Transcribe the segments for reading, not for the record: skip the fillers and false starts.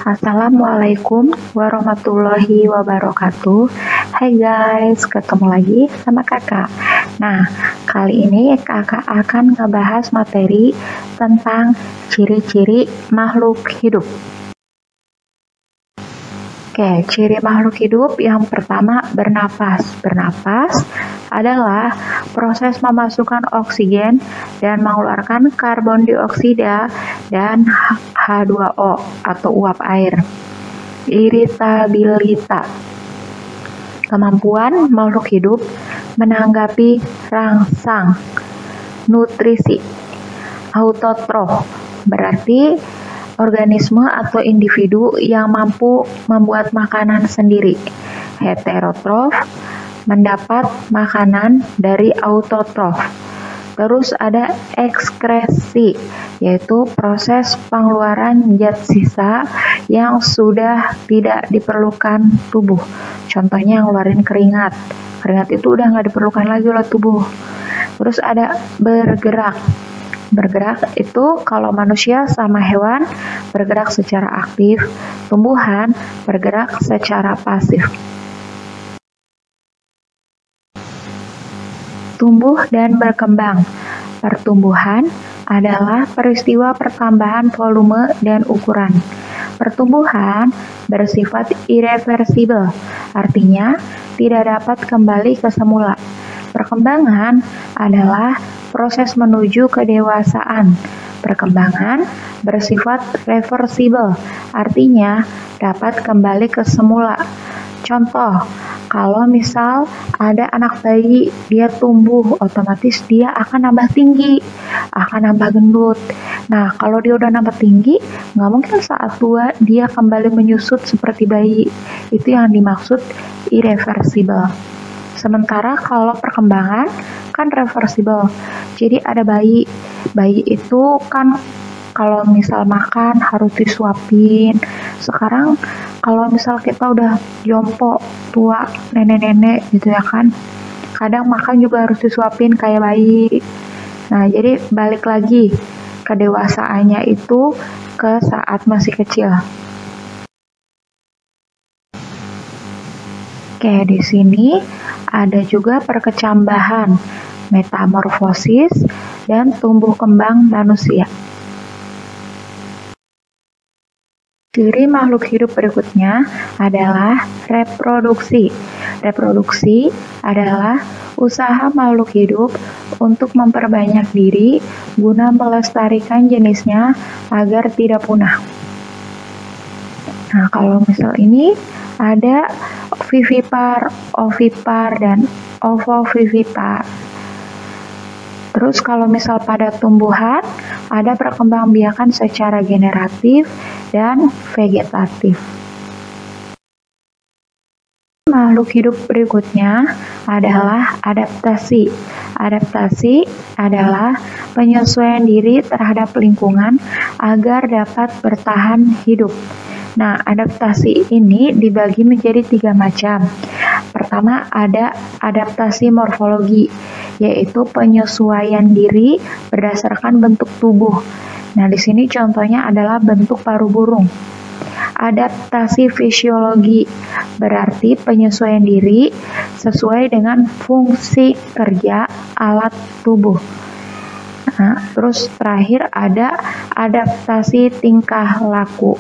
Assalamualaikum warahmatullahi wabarakatuh. Hai guys, ketemu lagi sama kakak. Nah, kali ini kakak akan ngebahas materi tentang ciri-ciri makhluk hidup. Oke, ciri makhluk hidup yang pertama bernapas. Bernapas adalah proses memasukkan oksigen dan mengeluarkan karbon dioksida dan H2O atau uap air. Iritabilitas, kemampuan makhluk hidup menanggapi rangsang. Nutrisi, autotrof, berarti organisme atau individu yang mampu membuat makanan sendiri. Heterotrof, mendapat makanan dari autotrof. Terus ada ekskresi, yaitu proses pengeluaran zat sisa yang sudah tidak diperlukan tubuh. Contohnya ngeluarin keringat. Keringat itu udah nggak diperlukan lagi oleh tubuh. Terus ada bergerak. Bergerak itu kalau manusia sama hewan bergerak secara aktif, tumbuhan bergerak secara pasif. Tumbuh dan berkembang. Pertumbuhan adalah peristiwa pertambahan volume dan ukuran. Pertumbuhan bersifat irreversibel, artinya tidak dapat kembali ke semula. Perkembangan adalah proses menuju kedewasaan. Perkembangan bersifat reversibel, artinya dapat kembali ke semula. Contoh, kalau misal ada anak bayi, dia tumbuh, otomatis dia akan nambah tinggi, akan nambah gendut. Nah, kalau dia udah nambah tinggi, nggak mungkin saat tua dia kembali menyusut seperti bayi. Itu yang dimaksud irreversibel. Sementara kalau perkembangan kan reversibel. Jadi ada bayi. Bayi itu kan kalau misal makan harus disuapin. Sekarang kalau misal kita udah jompo, tua, nenek-nenek gitu ya kan, kadang makan juga harus disuapin kayak bayi. Nah, jadi balik lagi kedewasaannya itu ke saat masih kecil. Oke, di sini ada juga perkecambahan, metamorfosis, dan tumbuh kembang manusia. Ciri makhluk hidup berikutnya adalah reproduksi. Reproduksi adalah usaha makhluk hidup untuk memperbanyak diri guna melestarikan jenisnya agar tidak punah. Nah, kalau misal ini ada vivipar, ovipar, dan ovovivipar. Terus kalau misal pada tumbuhan, ada perkembangbiakan secara generatif dan vegetatif. Makhluk hidup berikutnya adalah adaptasi. Adaptasi adalah penyesuaian diri terhadap lingkungan agar dapat bertahan hidup. Nah, adaptasi ini dibagi menjadi 3 macam. Pertama, ada adaptasi morfologi, yaitu penyesuaian diri berdasarkan bentuk tubuh. Nah, di sini contohnya adalah bentuk paru burung. Adaptasi fisiologi berarti penyesuaian diri sesuai dengan fungsi kerja alat tubuh. Nah, terus terakhir ada adaptasi tingkah laku.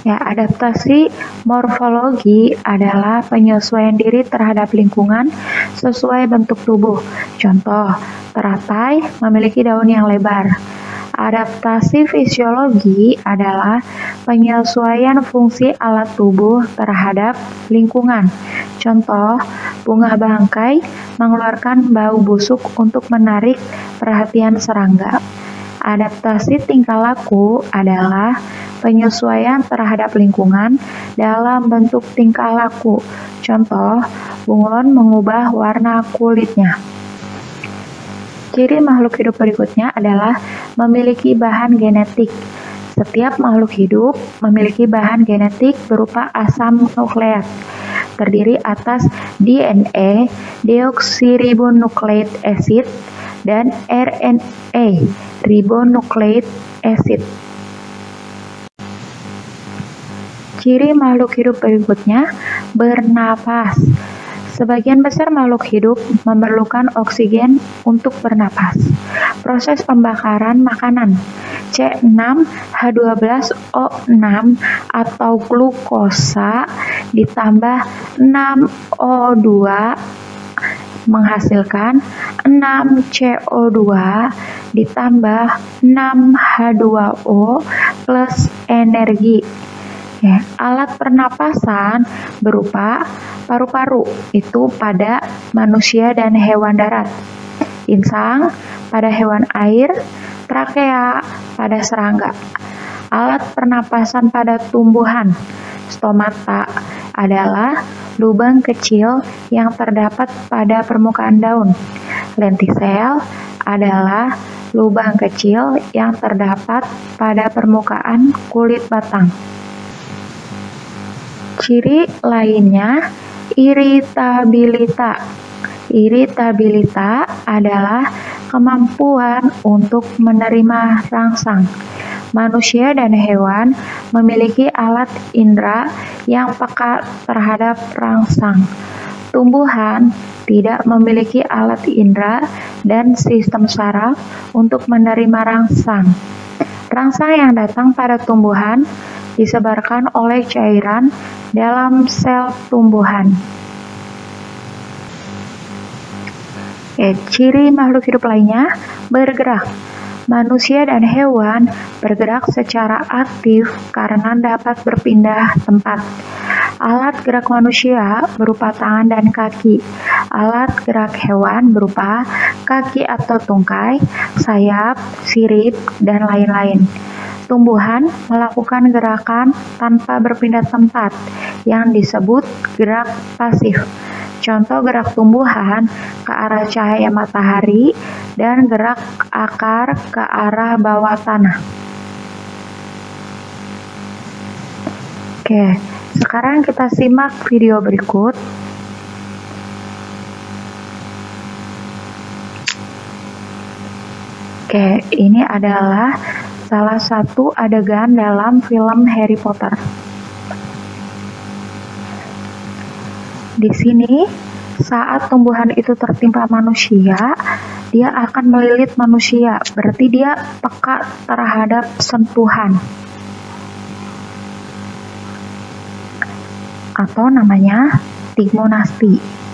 Ya, adaptasi morfologi adalah penyesuaian diri terhadap lingkungan sesuai bentuk tubuh. Contoh, teratai memiliki daun yang lebar. Adaptasi fisiologi adalah penyesuaian fungsi alat tubuh terhadap lingkungan. Contoh, bunga bangkai mengeluarkan bau busuk untuk menarik perhatian serangga. Adaptasi tingkah laku adalah penyesuaian terhadap lingkungan dalam bentuk tingkah laku. Contoh, bunglon mengubah warna kulitnya. Ciri makhluk hidup berikutnya adalah memiliki bahan genetik. Setiap makhluk hidup memiliki bahan genetik berupa asam nukleat, terdiri atas DNA, deoksiribonukleik acid, dan RNA, ribonucleic acid. Ciri makhluk hidup berikutnya bernapas. Sebagian besar makhluk hidup memerlukan oksigen untuk bernapas. Proses pembakaran makanan C6H12O6 atau glukosa ditambah 6O2 menghasilkan 6CO2 ditambah 6H2O plus energi. Alat pernapasan berupa paru-paru itu pada manusia dan hewan darat, insang pada hewan air, trakea pada serangga. Alat pernapasan pada tumbuhan, stomata adalah lubang kecil yang terdapat pada permukaan daun. Lentisel adalah lubang kecil yang terdapat pada permukaan kulit batang. Ciri lainnya iritabilita. Iritabilita adalah kemampuan untuk menerima rangsang. Manusia dan hewan memiliki alat indera yang peka terhadap rangsang. Tumbuhan tidak memiliki alat indera dan sistem saraf untuk menerima rangsang. Rangsang yang datang pada tumbuhan disebarkan oleh cairan dalam sel tumbuhan. Ciri makhluk hidup lainnya bergerak. Manusia dan hewan bergerak secara aktif karena dapat berpindah tempat. Alat gerak manusia berupa tangan dan kaki. Alat gerak hewan berupa kaki atau tungkai, sayap, sirip, dan lain-lain. Tumbuhan melakukan gerakan tanpa berpindah tempat yang disebut gerak pasif. Contoh gerak tumbuhan ke arah cahaya matahari dan gerak akar ke arah bawah tanah. Oke, sekarang kita simak video berikut. Oke, ini adalah salah satu adegan dalam film Harry Potter. Di sini, saat tumbuhan itu tertimpa manusia, dia akan melilit manusia, berarti dia peka terhadap sentuhan. Atau namanya tigmonasti.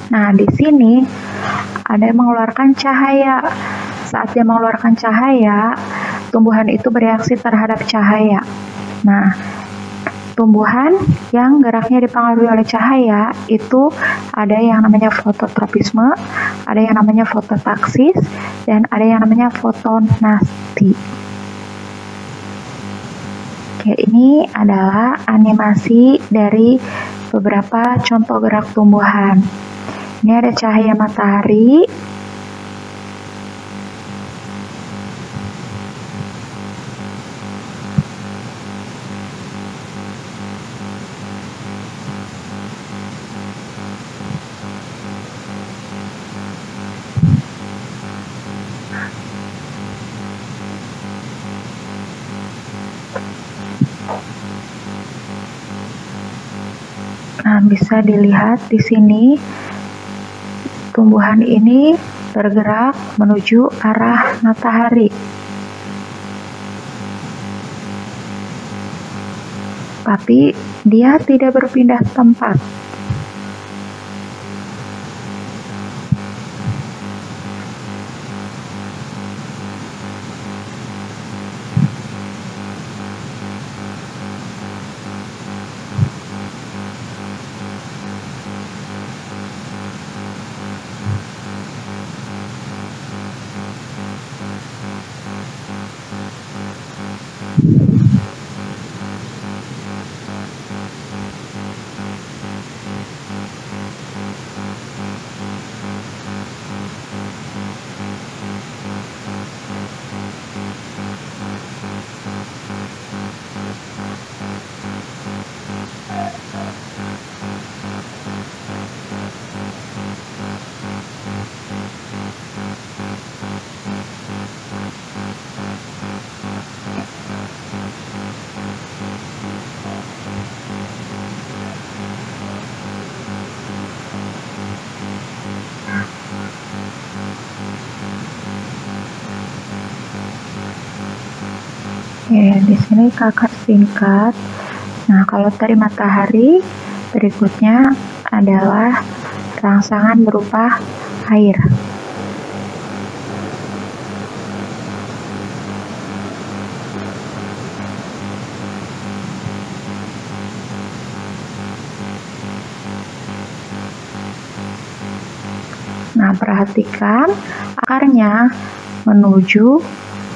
Nah, di sini ada yang mengeluarkan cahaya. Saat dia mengeluarkan cahaya, tumbuhan itu bereaksi terhadap cahaya. Nah, tumbuhan yang geraknya dipengaruhi oleh cahaya itu ada yang namanya fototropisme, ada yang namanya fototaksis, dan ada yang namanya fotonasti. Oke, ini adalah animasi dari beberapa contoh gerak tumbuhan. Ini ada cahaya matahari. Nah, bisa dilihat di sini tumbuhan ini bergerak menuju arah matahari. Tapi dia tidak berpindah tempat. Di sini kakak singkat. Nah, kalau tadi matahari, berikutnya adalah rangsangan berupa air. Nah, perhatikan akarnya menuju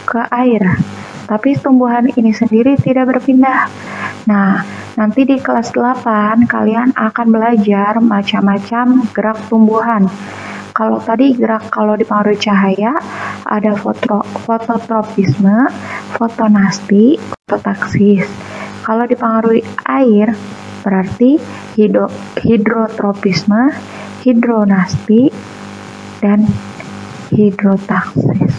ke air, tapi tumbuhan ini sendiri tidak berpindah. Nah, nanti di kelas 8 kalian akan belajar macam-macam gerak tumbuhan. Kalau tadi gerak kalau dipengaruhi cahaya, ada fototropisme, fotonastik, fototaksis. Kalau dipengaruhi air, berarti hidrotropisme, hidronastik, dan hidrotaksis.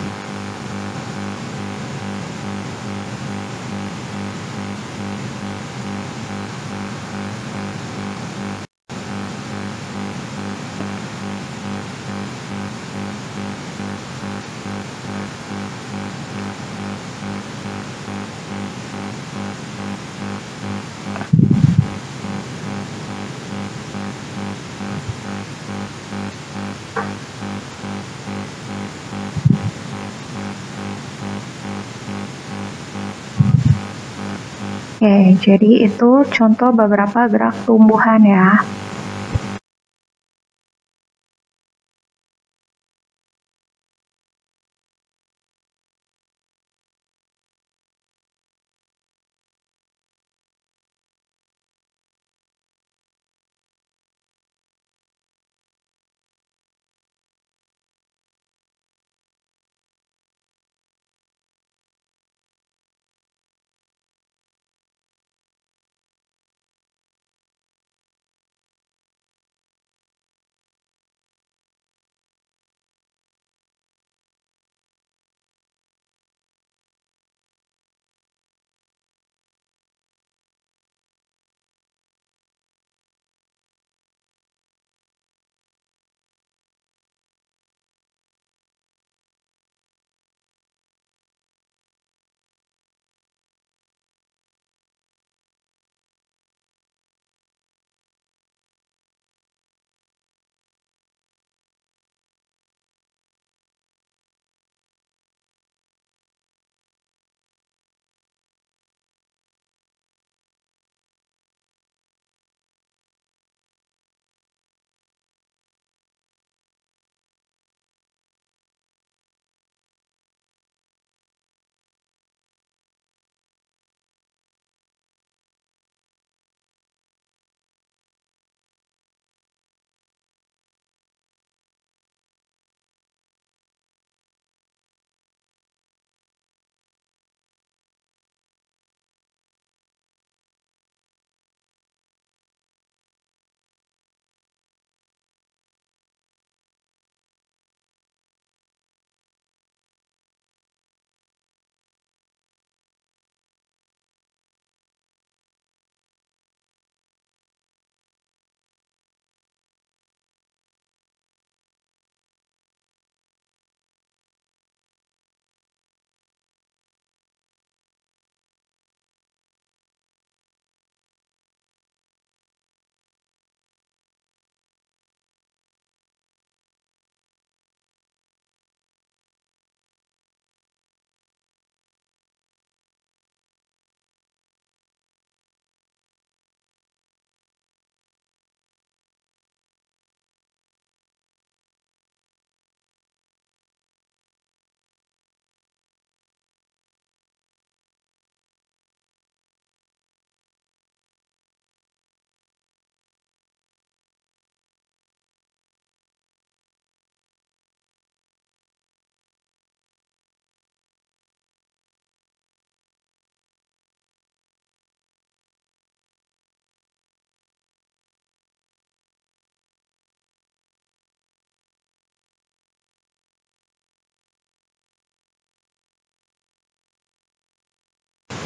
Jadi itu contoh beberapa gerak tumbuhan ya.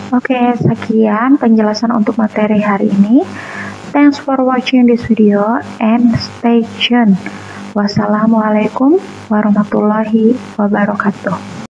Oke, sekian penjelasan untuk materi hari ini. Thanks for watching this video and stay tuned. Wassalamualaikum warahmatullahi wabarakatuh.